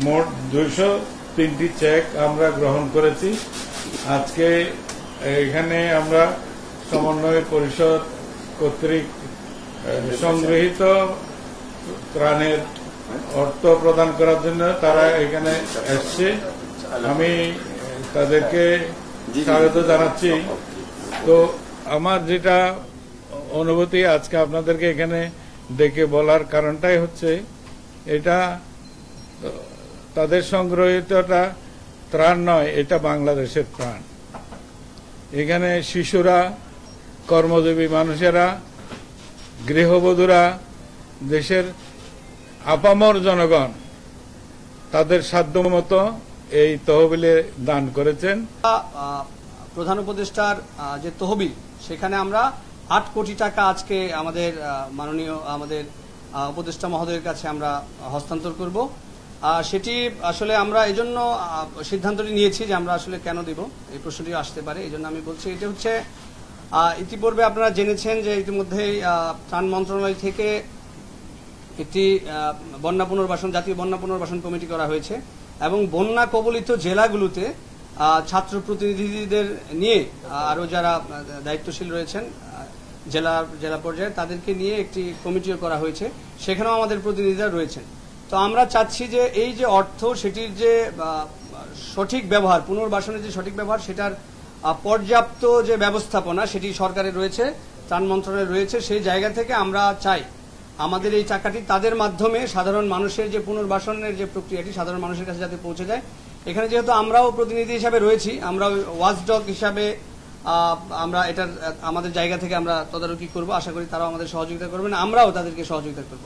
মোট 203টি চেক আমরা গ্রহণ করেছি। আজকে এখানে আমরা সমন্বয় পরিষদ কর্তৃক সংগৃহীত ত্রাণের অর্থ প্রদান করার জন্য তারা এখানে এসছে। আমি তাদেরকে স্বাগত জানাচ্ছি। তো আমার যেটা অনুভূতি আজকে আপনাদেরকে এখানে ডেকে বলার কারণটাই হচ্ছে এটা তাদের সংগ্রহিতটা ত্রাণ নয়, এটা বাংলাদেশের ত্রাণ। এখানে শিশুরা, কর্মজীবী মানুষেরা, গৃহবধূরা, দেশের আপামর জনগণ তাদের সাধ্যমতো এই তহবিলে দান করেছেন। প্রধান উপদেষ্টার যে তহবিল, সেখানে আমরা 8 কোটি টাকা আজকে আমাদের মাননীয় উপদেষ্টা মহোদয়ের কাছে আমরা হস্তান্তর করব। সেটি আসলে আমরা এজন্য সিদ্ধান্তটি নিয়েছি যে আমরা আসলে কেন দিব, এই প্রশ্নটি আসতে পারে, এই জন্য আমি বলছি। এটা হচ্ছে ইতিপূর্বে আপনারা জেনেছেন যে ইতিমধ্যেই ত্রাণ মন্ত্রণালয় থেকে একটি বন্যা পুনর্বাসন, জাতীয় বন্যা পুনর্বাসন কমিটি করা হয়েছে এবং বন্যা কবলিত জেলাগুলোতে ছাত্র প্রতিনিধিদের নিয়ে আরো যারা দায়িত্বশীল রয়েছেন জেলা পর্যায়ে তাদেরকে নিয়ে একটি কমিটিও করা হয়েছে, সেখানেও আমাদের প্রতিনিধিরা রয়েছেন। তো আমরা চাচ্ছি যে এই যে অর্থ, সেটির যে সঠিক ব্যবহার, পুনর্বাসনের যে সঠিক ব্যবহার, সেটার পর্যাপ্ত যে ব্যবস্থাপনা সেটি সরকারের রয়েছে, ত্রাণ মন্ত্রণালয়ের রয়েছে। সেই জায়গা থেকে আমরা চাই আমাদের এই টাকাটি তাদের মাধ্যমে সাধারণ মানুষের যে পুনর্বাসনের যে প্রক্রিয়াটি সাধারণ মানুষের কাছে যাতে পৌঁছে যায়। এখানে যেহেতু আমরাও প্রতিনিধি হিসাবে রয়েছি, আমরা ওয়াচডগ হিসাবে আমরা এটার আমাদের জায়গা থেকে আমরা তদারকি করব। আশা করি তারাও আমাদের সহযোগিতা করবেন, আমরাও তাদেরকে সহযোগিতা করব।